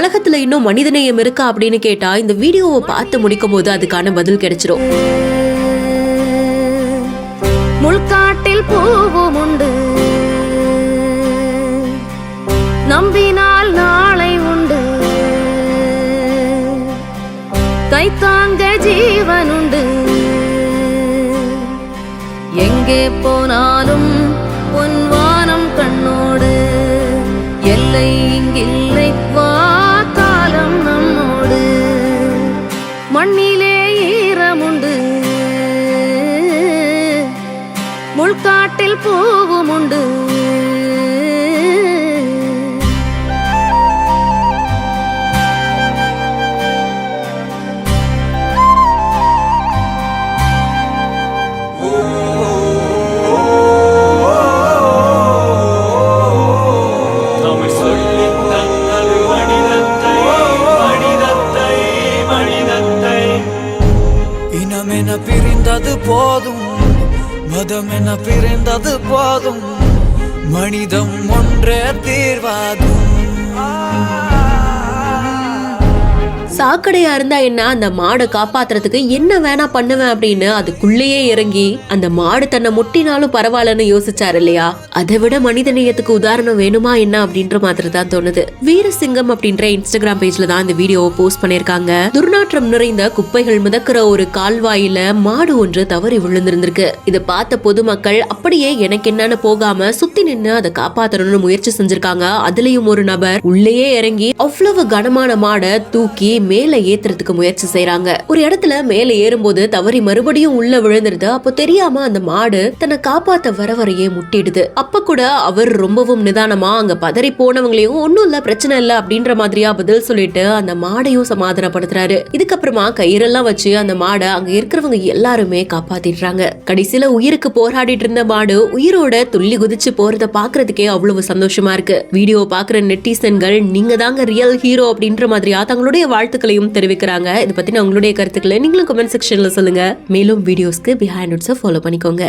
உலகத்துல இன்னும் மனிதநேயம் இருக்கா அப்படின்னு கேட்டா இந்த வீடியோவை பார்த்து முடிக்கும் போது அதுக்கான பதில் கிடைச்சிரும். முள்காட்டில் பூவும் உண்டு, நம்பினால் நாளை உண்டு, கைத்தாங்க ஜீவன் உண்டு, எங்கே போனாலும் பொன்வானம் கண்ணோடு, எல்லை இங்கில்லை வா காலம் நம்மோடு, மண்ணிலே ஈரமுண்டு, முள்காட்டில் பூவும் உண்டு. இனமென பிரிந்தது போதும், மதமென பிரிந்தது போதும், மனிதம் ஒன்றே தீர்வாகும். சாக்கடையா இருந்தா என்ன, அந்த மாடை காப்பாத்துறதுக்கு என்ன வேணா பண்ணுவேன் அப்படின்னு அதுக்குள்ளேயே இறங்கி அந்த மாடு தன்னை முட்டினாலும் பரவாயில்லன்னு யோசிச்சாரு இல்லையா? அதை விட மனிதநேயத்துக்கு உதாரணம் வேணுமா என்ன அப்படின்ற மாதிரி தான் தோணுது. வீரசிங்கம் அப்படின்ற இன்ஸ்டாகிராம் பேஜ்ல தான் இந்த வீடியோவை போஸ்ட் பண்ணிருக்காங்க. துர்நாற்றம் நிறைந்த குப்பைகள் மிதக்கிற ஒரு கால்வாயில மாடு ஒன்று தவறி விழுந்திருந்திருக்கு. இதை பார்த்த பொதுமக்கள் அப்படியே எனக்கு என்னன்னு போகாம சுத்தி நின்று அதை காப்பாத்தணும்னு முயற்சி செஞ்சிருக்காங்க. அதுலயும் ஒரு நபர் உள்ளேயே இறங்கி அவ்வளவு கனமான மாடை தூக்கி மேல ஏத்துறதுக்கு முயற்சி செய்யறாங்க. ஒரு இடத்துல மேல ஏறும்போது தவறி மறுபடியும் உள்ள விழுந்துருது. அப்போ தெரியாம அந்த மாடு தன்னை காப்பாத்த வரவரையே முட்டிடுது. அப்ப கூட அவர் ரொம்பவும் நிதானமா அங்க பதறி போனவங்களையும் ஒன்னும் இல்ல பிரச்சனை இல்ல அப்படின்ற மாதிரியா பதில் சொல்லிட்டு அந்த மாடையும் சமாதானப்படுத்துறாரு. இதுக்கப்புறமா கயிறெல்லாம் வச்சு அந்த மாடை அங்க இருக்கிறவங்க எல்லாருமே காப்பாத்திடுறாங்க. கடைசியில உயிருக்கு போராடிட்டு இருந்த மாடு உயிரோட துள்ளி குதிச்சு போறத பாக்குறதுக்கே அவ்வளவு சந்தோஷமா இருக்கு. வீடியோ பாக்குற நெட்டிசன்கள் நீங்க தாங்க ரியல் ஹீரோ அப்படின்ற மாதிரியா தங்களுடைய வாழ்த்துக்களையும் தெரிவிக்கிறாங்க. இதை பத்தி உங்களுடைய கருத்துக்களை நீங்களும் கமெண்ட் செக்ஷன்ல சொல்லுங்க. மேலும் வீடியோஸ்க்கு பிஹைண்ட் நோட்ஸை ஃபாலோ பண்ணிக்கோங்க.